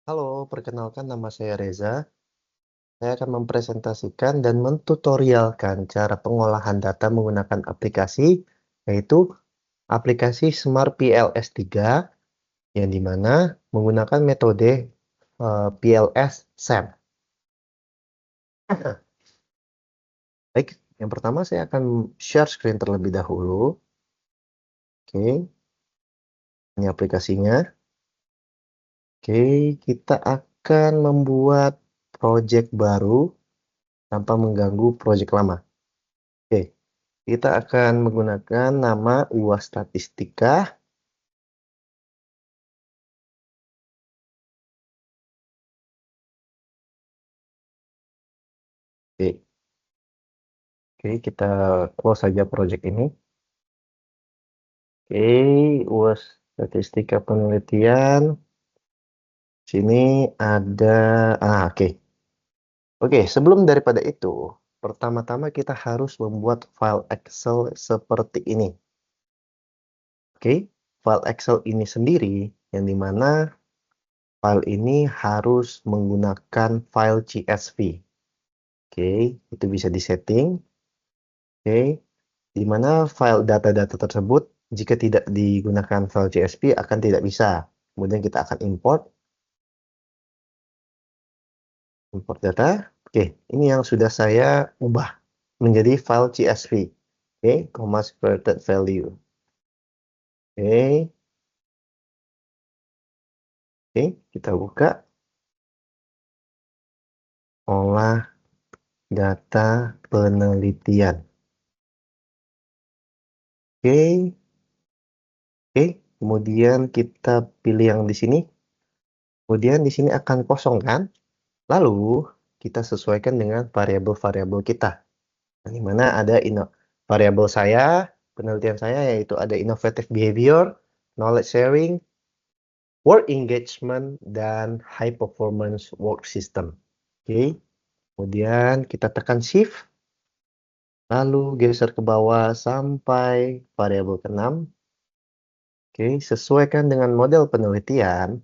Halo, perkenalkan nama saya Reza. Saya akan mempresentasikan dan mentutorialkan cara pengolahan data menggunakan aplikasi, yaitu aplikasi Smart PLS 3, yang dimana menggunakan metode PLS SAM. Baik, yang pertama saya akan share screen terlebih dahulu. Oke, ini aplikasinya. Oke, kita akan membuat project baru tanpa mengganggu project lama. Oke. Kita akan menggunakan nama UAS Statistika. Oke, oke, kita close saja project ini. Oke, UAS Statistika Penelitian. Sini ada, oke. Oke, sebelum daripada itu, pertama-tama kita harus membuat file Excel seperti ini. Oke, file Excel ini sendiri, yang dimana file ini harus menggunakan file CSV. Oke, itu bisa disetting. Oke, di mana file data-data tersebut jika tidak digunakan file CSV akan tidak bisa. Kemudian kita akan import data. Oke, ini yang sudah saya ubah menjadi file CSV. Oke, comma separated value. Oke, oke, kita buka olah data penelitian. Oke, oke, kemudian kita pilih yang di sini. Kemudian di sini akan kosong kan? Lalu kita sesuaikan dengan variabel-variabel kita. Di mana ada variabel saya, penelitian saya yaitu ada innovative behavior, knowledge sharing, work engagement, dan high performance work system. Oke, kemudian kita tekan shift, lalu geser ke bawah sampai variabel ke-6. Oke, sesuaikan dengan model penelitian,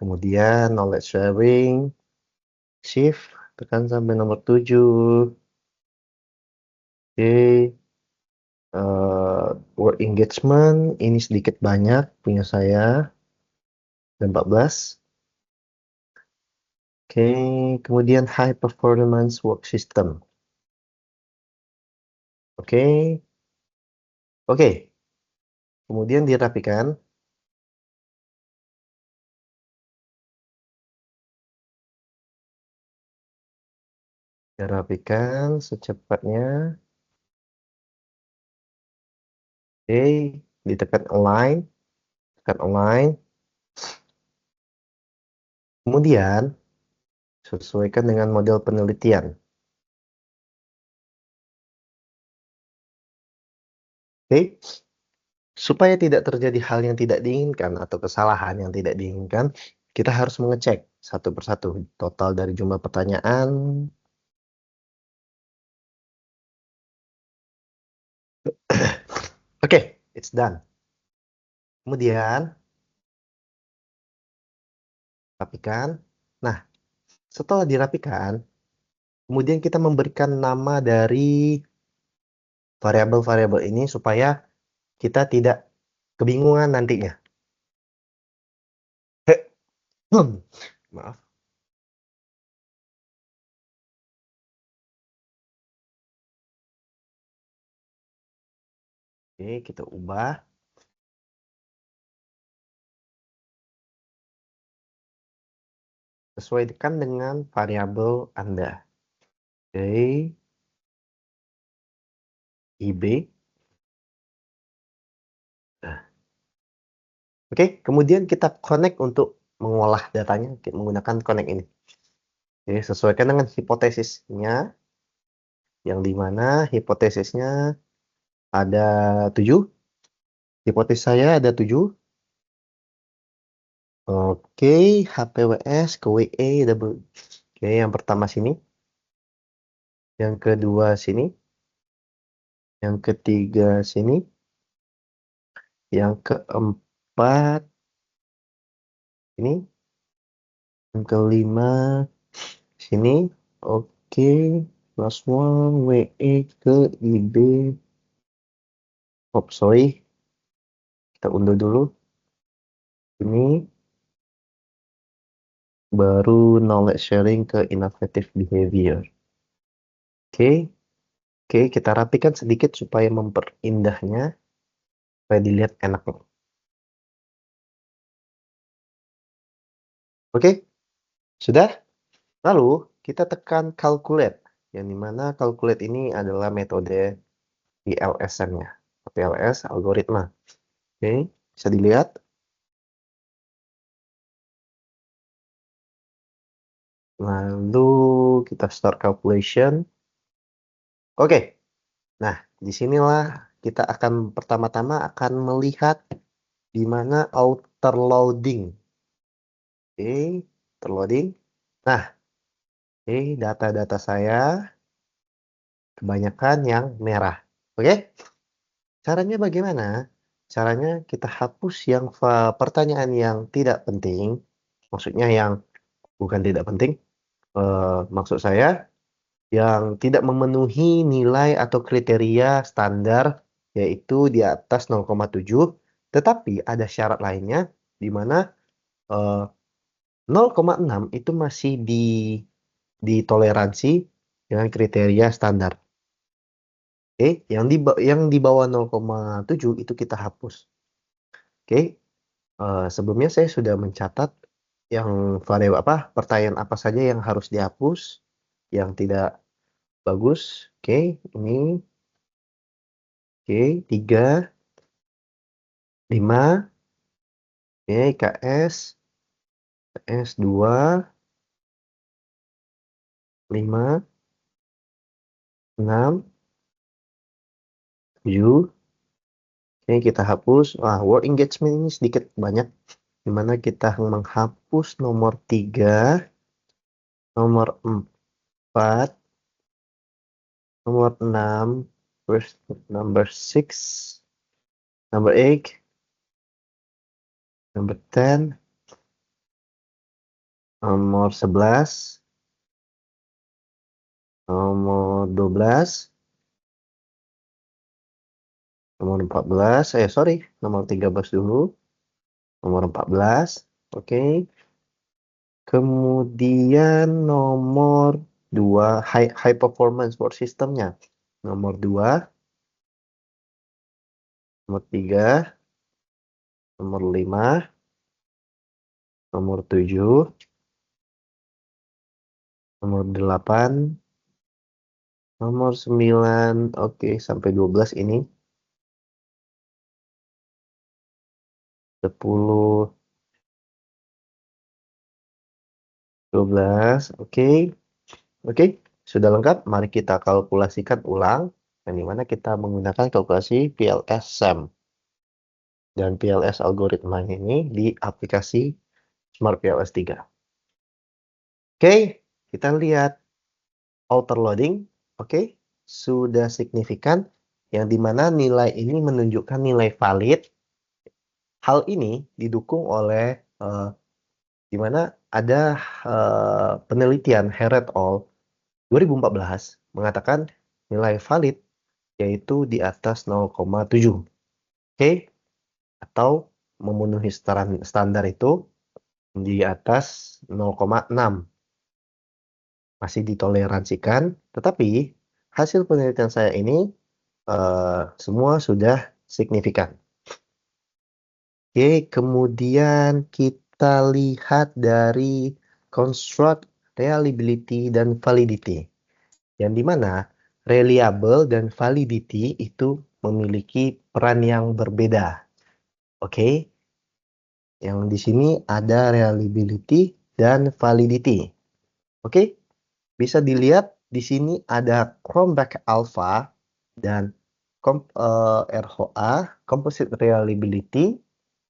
kemudian knowledge sharing, shift, tekan sampai nomor 7. Oke, work engagement ini sedikit banyak punya saya, 14. Oke, kemudian high performance work system. Oke, oke. Kemudian dirapikan. Dirapikan secepatnya. Oke, ditekan align, tekan align. Kemudian sesuaikan dengan model penelitian. Oke, supaya tidak terjadi hal yang tidak diinginkan atau kesalahan yang tidak diinginkan, kita harus mengecek satu persatu total dari jumlah pertanyaan. Oke, it's done. Kemudian rapikan. Nah, setelah dirapikan, kemudian kita memberikan nama dari variabel-variabel ini supaya kita tidak kebingungan nantinya. Maaf. Oke, kita ubah. Sesuaikan dengan variabel Anda. Oke, IB. Nah, oke, kemudian kita connect untuk mengolah datanya menggunakan connect ini. Oke, sesuaikan dengan hipotesisnya, yang dimana hipotesisnya ada 7. Hipotesis saya ada 7. Oke, HPWS ke WE double. Oke, yang pertama sini. Yang kedua sini. Yang ketiga sini. Yang keempat ini. Yang kelima, sini. Oke, plus 1 WE ke IB. Oh, sorry. Kita unduh dulu. Ini baru knowledge sharing ke innovative behavior. Oke, oke, kita rapikan sedikit supaya memperindahnya, supaya dilihat enak. Oke, sudah? Lalu kita tekan calculate, yang dimana calculate ini adalah metode PLSM-nya. PLS algoritma. Oke, bisa dilihat. Lalu kita start calculation. Oke, nah disinilah kita akan pertama-tama akan melihat di mana outer loading. Oke, terloading. Nah, oke, data-data saya kebanyakan yang merah. Oke, caranya bagaimana? Caranya kita hapus yang pertanyaan yang tidak penting. Maksudnya yang bukan tidak penting. Maksud saya yang tidak memenuhi nilai atau kriteria standar, yaitu di atas 0,7, tetapi ada syarat lainnya, di mana 0,6 itu masih ditoleransi dengan kriteria standar. Oke, yang di bawah 0,7 itu kita hapus. Oke, sebelumnya saya sudah mencatat yang pertanyaan apa saja yang harus dihapus, yang tidak bagus. Oke, ini. Oke, 3, 5, oke, KS 2, 5, 6, 7. Oke, kita hapus. Word engagement ini sedikit banyak, dimana kita menghapus nomor 3, nomor 4, nomor 6, number 6, number 8, number 10, nomor 11, nomor 12, nomor 14, nomor 13 dulu, nomor 14, oke. Kemudian nomor 2, high performance board systemnya. Nomor 2, nomor 3, nomor 5, nomor 7, nomor 8, nomor 9, oke, sampai 12 ini. 10, 12, oke. Oke, sudah lengkap. Mari kita kalkulasikan ulang, yang dimana kita menggunakan kalkulasi PLS SEM. Dan PLS algoritma ini di aplikasi Smart PLS 3. Oke, kita lihat outer loading. Oke, sudah signifikan, yang dimana nilai ini menunjukkan nilai valid. Hal ini didukung oleh di mana ada penelitian Heret al. 2014 mengatakan nilai valid yaitu di atas 0,7. Oke, atau memenuhi standar itu di atas 0,6. Masih ditoleransikan, tetapi hasil penelitian saya ini semua sudah signifikan. Oke, kemudian kita lihat dari construct, reliability, dan validity. Yang dimana reliable dan validity itu memiliki peran yang berbeda. Oke, yang di sini ada reliability dan validity. Oke, bisa dilihat di sini ada Chromback Alpha dan RHA, Composite Reliability,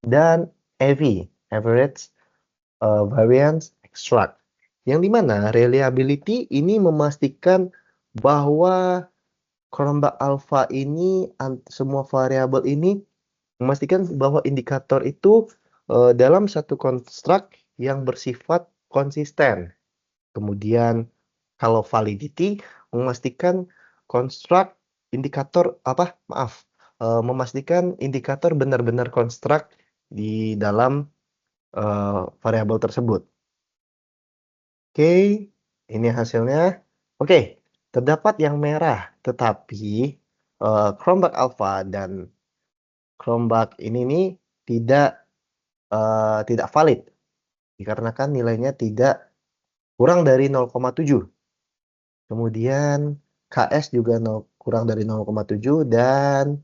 dan AV, Average Variance Extract. Yang dimana reliability ini memastikan bahwa Chromback Alpha ini, semua variabel ini memastikan bahwa indikator itu dalam satu konstruk yang bersifat konsisten. Kemudian kalau validity memastikan konstruk indikator memastikan indikator benar-benar konstruk di dalam variabel tersebut. Oke, ini hasilnya. Oke, terdapat yang merah, tetapi Chromebug Alpha dan Chromebug ini nih tidak valid dikarenakan nilainya tidak kurang dari 0,7. Kemudian KS juga kurang dari 0,7 dan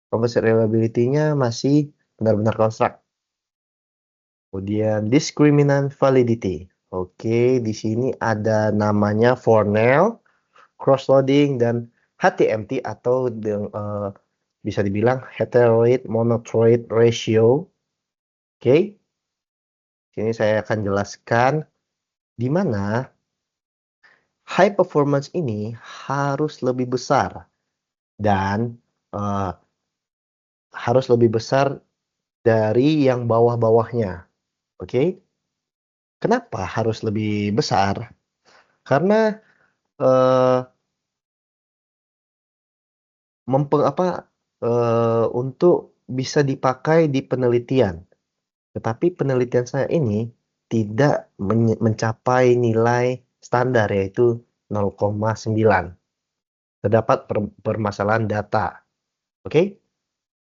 composite reliability-nya masih benar-benar konstruk. Kemudian discriminant validity. Oke, di sini ada namanya Fornell, cross-loading, dan HTMT atau bisa dibilang heteroid monotroid ratio. Oke, sini saya akan jelaskan di mana high performance ini harus lebih besar dan harus lebih besar dari yang bawah-bawahnya. Oke, kenapa harus lebih besar? Karena eh, untuk bisa dipakai di penelitian. Tetapi penelitian saya ini tidak mencapai nilai standar yaitu 0,9. Terdapat permasalahan data. Oke?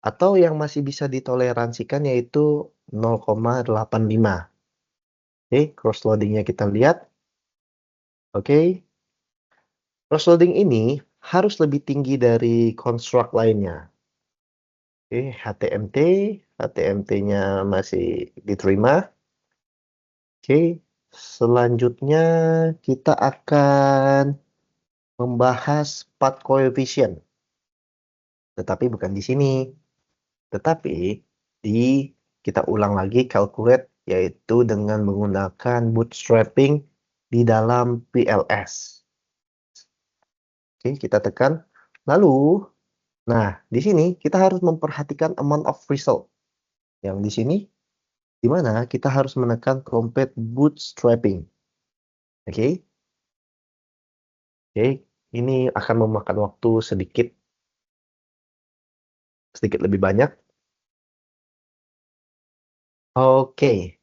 Atau yang masih bisa ditoleransikan yaitu 0,85. Oke, cross loading-nya kita lihat. Oke. Cross loading ini harus lebih tinggi dari konstruk lainnya. Oke, HTMT-nya masih diterima. Oke, selanjutnya kita akan membahas path coefficient. Tetapi bukan di sini. Tetapi kita ulang lagi calculate yaitu dengan menggunakan bootstrapping di dalam PLS. Oke, kita tekan. Lalu, nah di sini kita harus memperhatikan amount of result. Yang di sini, di mana kita harus menekan complete bootstrapping. Oke. Oke, ini akan memakan waktu sedikit lebih banyak. Oke,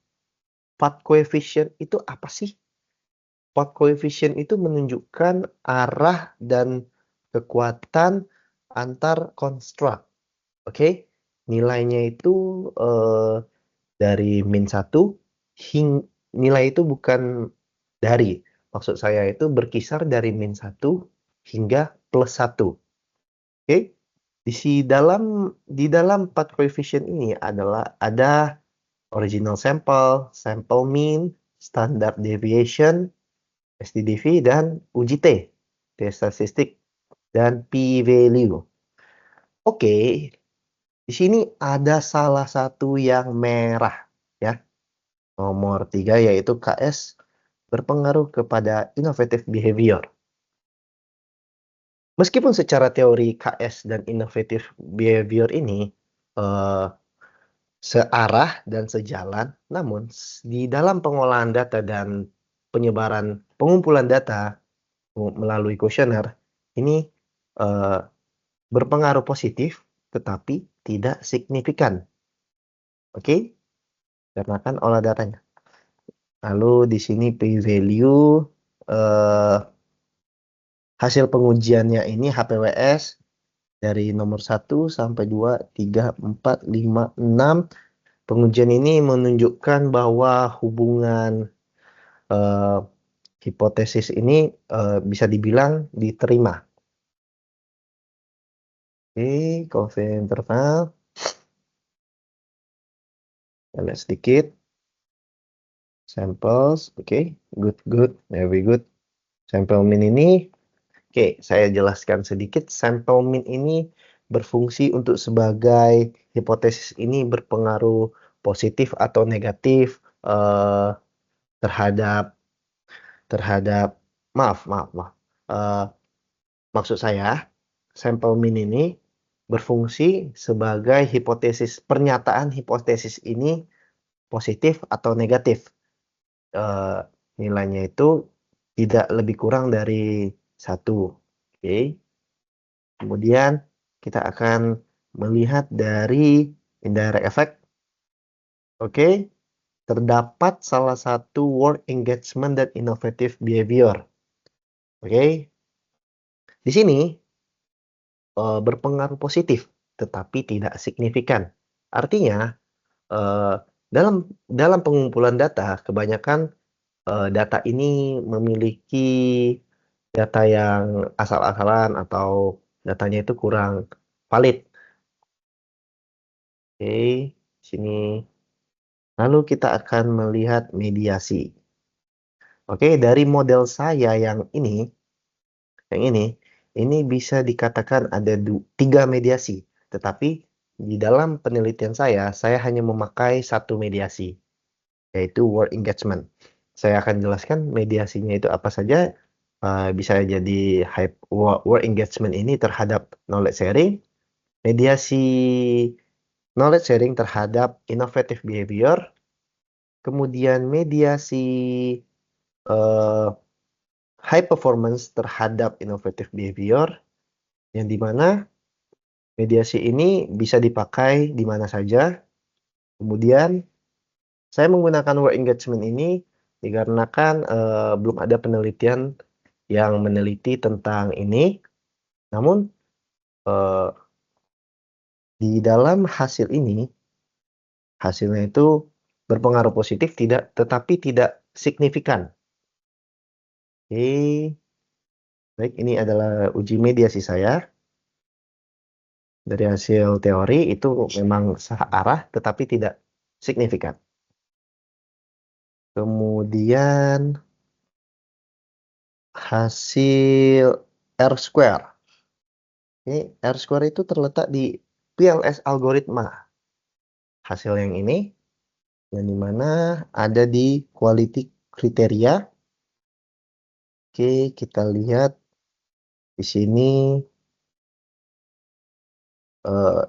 path coefficient itu apa sih? Path coefficient itu menunjukkan arah dan kekuatan antar konstruk. Oke, nilainya itu dari -1 nilai itu bukan dari. Maksud saya itu berkisar dari -1 hingga +1. Oke. Di dalam path coefficient ini ada original sample, sample mean, standard deviation, SDDV, dan UJT, t-statistik, dan p-value. Oke, di sini ada salah satu yang merah, ya. Nomor 3 yaitu KS berpengaruh kepada innovative behavior. Meskipun secara teori KS dan innovative behavior ini searah dan sejalan, namun di dalam pengolahan data dan pengumpulan data melalui kuesioner ini berpengaruh positif tetapi tidak signifikan. Oke? Karena kan olah datanya. Lalu di sini p-value hasil pengujiannya ini HPWS dari nomor 1 sampai 2, 3, 4, 5, 6. Pengujian ini menunjukkan bahwa hubungan hipotesis ini bisa dibilang diterima. Oke, confidence interval. Kita lihat sedikit. Samples, oke, good, very good. Sample mean ini, oke, saya jelaskan sedikit. Sample mean ini berfungsi untuk sebagai hipotesis ini berpengaruh positif atau negatif terhadap maaf. Maksud saya, sampel mean ini berfungsi sebagai hipotesis, pernyataan hipotesis ini positif atau negatif. nilainya itu tidak lebih kurang dari 1. Oke. Kemudian kita akan melihat dari indirect effect. Oke. Terdapat salah satu word engagement dan innovative behavior. Oke. Di sini berpengaruh positif, tetapi tidak signifikan. Artinya, dalam dalam pengumpulan data, kebanyakan data ini memiliki data yang asal-asalan atau datanya itu kurang valid. Oke, sini. Lalu kita akan melihat mediasi. Oke, dari model saya yang ini bisa dikatakan ada 3 mediasi. Tetapi di dalam penelitian saya hanya memakai satu mediasi, yaitu word engagement. Saya akan jelaskan mediasinya itu apa saja. Bisa jadi word engagement ini terhadap knowledge sharing, mediasi knowledge sharing terhadap innovative behavior, kemudian mediasi uh, high performance terhadap innovative behavior, yang dimana mediasi ini bisa dipakai di mana saja. Kemudian saya menggunakan word engagement ini dikarenakan belum ada penelitian yang meneliti tentang ini. Namun di dalam hasilnya itu berpengaruh positif tetapi tidak signifikan. Oke, baik, ini adalah uji mediasi saya. Dari hasil teori itu memang searah tetapi tidak signifikan. Kemudian hasil R-square. Ini R-square itu terletak di PLS algoritma. Hasil yang ini, yang dimana ada di quality kriteria. Oke, kita lihat di sini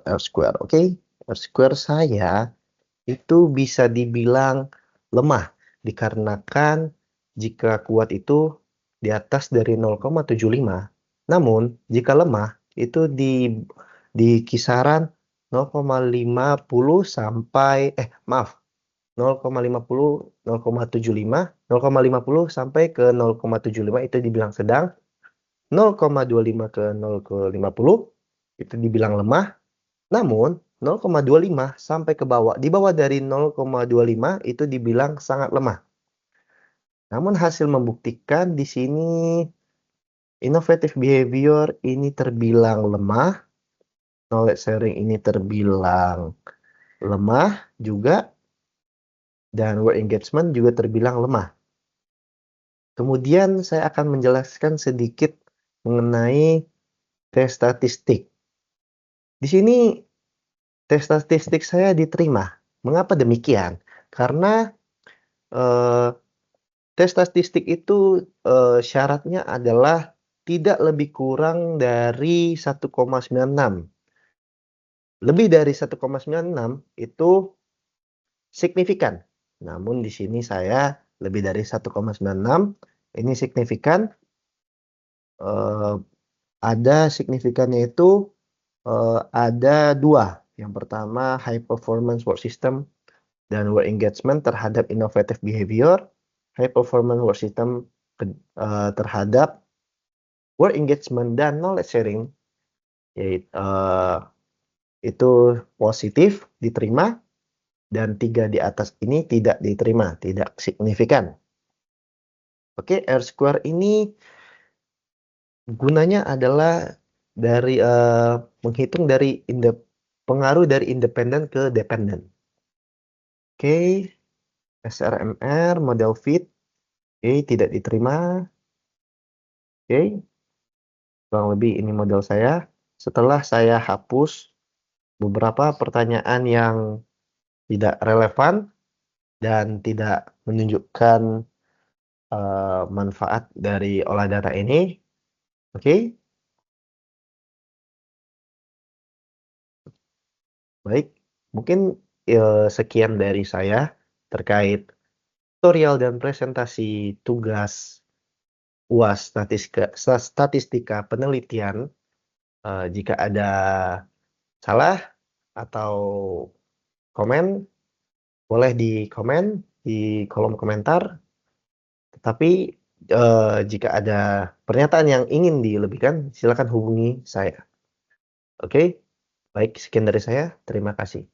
R-square. Oke, R-square saya itu bisa dibilang lemah dikarenakan jika kuat itu di atas dari 0,75. Namun jika lemah itu di kisaran 0,50 sampai 0,50, 0,75, 0,50 sampai ke 0,75 itu dibilang sedang, 0,25 ke 0,50 itu dibilang lemah. Namun 0,25 sampai ke bawah, di bawah dari 0,25 itu dibilang sangat lemah. Namun hasil membuktikan di sini innovative behavior ini terbilang lemah, knowledge sharing ini terbilang lemah juga, dan word engagement juga terbilang lemah. Kemudian saya akan menjelaskan sedikit mengenai tes statistik. Di sini tes statistik saya diterima. Mengapa demikian? Karena eh, tes statistik itu syaratnya adalah tidak lebih kurang dari 1,96. Lebih dari 1,96 itu signifikan. Namun di sini saya lebih dari 1,96, ini signifikan. Ada signifikannya itu ada 2. Yang pertama high performance word system dan word engagement terhadap innovative behavior. High performance word system terhadap word engagement dan knowledge sharing, yaitu itu positif diterima, dan 3 di atas ini tidak diterima, tidak signifikan. Oke, R-square ini gunanya adalah dari menghitung dari pengaruh dari independen ke dependen. Oke, SRMR model fit, oke, tidak diterima. Oke, kurang lebih ini model saya. Setelah saya hapus beberapa pertanyaan yang tidak relevan dan tidak menunjukkan manfaat dari olah data ini. Oke, baik. Mungkin sekian dari saya terkait tutorial dan presentasi tugas UAS statistika penelitian, jika ada salah atau komen, boleh di-komen di kolom komentar, tetapi, jika ada pernyataan yang ingin dilebihkan, silakan hubungi saya. Oke, baik sekian dari saya, terima kasih.